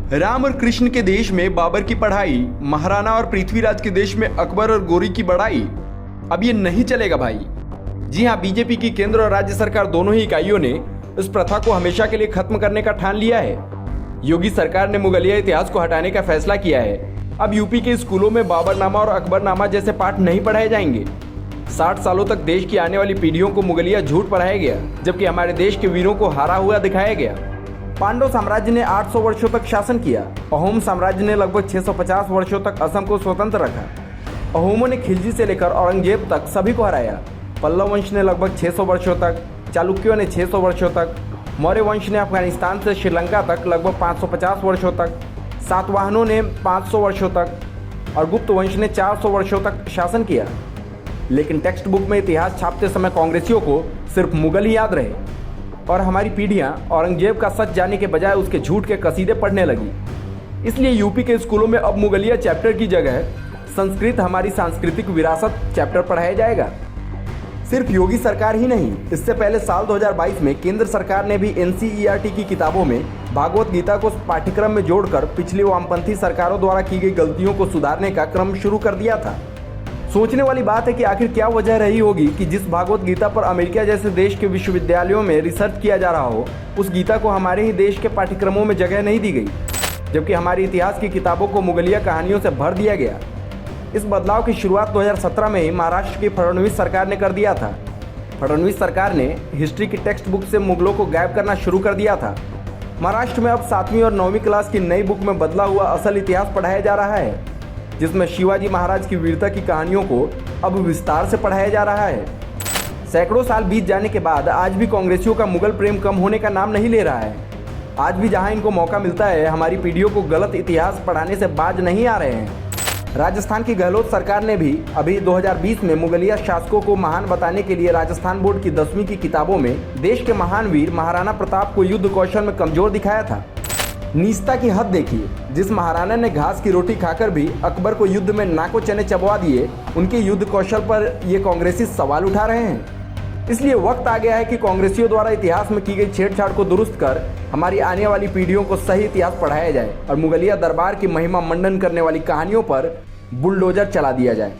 राम और कृष्ण के देश में बाबर की पढ़ाई, महाराणा और पृथ्वीराज के देश में अकबर और गोरी की बड़ाई। अब ये नहीं चलेगा भाई। जी हाँ, बीजेपी की केंद्र और राज्य सरकार दोनों ही इकाइयों ने इस प्रथा को हमेशा के लिए खत्म करने का ठान लिया है। योगी सरकार ने मुगलिया इतिहास को हटाने का फैसला किया है। अब यूपी के स्कूलों में बाबरनामा और अकबरनामा जैसे पाठ नहीं पढ़ाए जाएंगे। 60 सालों तक देश की आने वाली पीढ़ियों को मुगलिया झूठ पढ़ाया गया, जबकि हमारे देश के वीरों को हारा हुआ दिखाया गया। पांडव साम्राज्य ने 800 वर्षों तक शासन किया। अहोम साम्राज्य ने लगभग 650 वर्षों तक असम को स्वतंत्र रखा। अहोमों ने खिलजी से लेकर औरंगजेब तक सभी को हराया। पल्लव वंश ने लगभग 600 वर्षों तक, चालुक्यों ने 600 वर्षों तक, मौर्य वंश ने अफगानिस्तान से श्रीलंका तक लगभग 550 वर्षों तक, सातवाहनों ने 500 वर्षों तक और गुप्त वंश ने 400 वर्षों तक शासन किया। लेकिन टेक्स्ट बुक में इतिहास छापते समय कांग्रेसियों को सिर्फ मुगल ही याद रहे और हमारी पीढ़ियां औरंगजेब का सच जानने के बजाय उसके झूठ के कसीदे पढ़ने लगी। इसलिए यूपी के स्कूलों में अब मुगलिया चैप्टर की जगह संस्कृत हमारी सांस्कृतिक विरासत चैप्टर पढ़ाया जाएगा। सिर्फ योगी सरकार ही नहीं, इससे पहले साल 2022 में केंद्र सरकार ने भी एनसीईआरटी की किताबों में भागवत गीता को पाठ्यक्रम में जोड़कर पिछली वामपंथी सरकारों द्वारा की गई गलतियों को सुधारने का क्रम शुरू कर दिया था। सोचने वाली बात है कि आखिर क्या वजह रही होगी कि जिस भागवत गीता पर अमेरिका जैसे देश के विश्वविद्यालयों में रिसर्च किया जा रहा हो, उस गीता को हमारे ही देश के पाठ्यक्रमों में जगह नहीं दी गई, जबकि हमारे इतिहास की किताबों को मुगलिया कहानियों से भर दिया गया। इस बदलाव की शुरुआत 2017 में ही महाराष्ट्र की फडणवीस सरकार ने कर दिया था। फडणवीस सरकार ने हिस्ट्री की टेक्स्ट बुक से मुगलों को गायब करना शुरू कर दिया था। महाराष्ट्र में अब 7वीं और 9वीं क्लास की नई बुक में बदला हुआ असल इतिहास पढ़ाया जा रहा है, जिसमें शिवाजी महाराज की वीरता की कहानियों को अब विस्तार से पढ़ाया जा रहा है। सैकड़ों साल बीत जाने के बाद आज भी कांग्रेसियों का मुगल प्रेम कम होने का नाम नहीं ले रहा है। आज भी जहां इनको मौका मिलता है, हमारी पीढ़ियों को गलत इतिहास पढ़ाने से बाज नहीं आ रहे हैं। राजस्थान की गहलोत सरकार ने भी अभी 2020 में मुगलिया शासकों को महान बताने के लिए राजस्थान बोर्ड की 10वीं की किताबों में देश के महान वीर महाराणा प्रताप को युद्ध कौशल में कमजोर दिखाया था। नीचता की हद देखिए, जिस महाराणा ने घास की रोटी खाकर भी अकबर को युद्ध में नाको चने चबवा दिए, उनके युद्ध कौशल पर ये कांग्रेसी सवाल उठा रहे हैं। इसलिए वक्त आ गया है कि कांग्रेसियों द्वारा इतिहास में की गई छेड़छाड़ को दुरुस्त कर हमारी आने वाली पीढ़ियों को सही इतिहास पढ़ाया जाए और मुगलिया दरबार की महिमा मंडन करने वाली कहानियों पर बुलडोजर चला दिया जाए।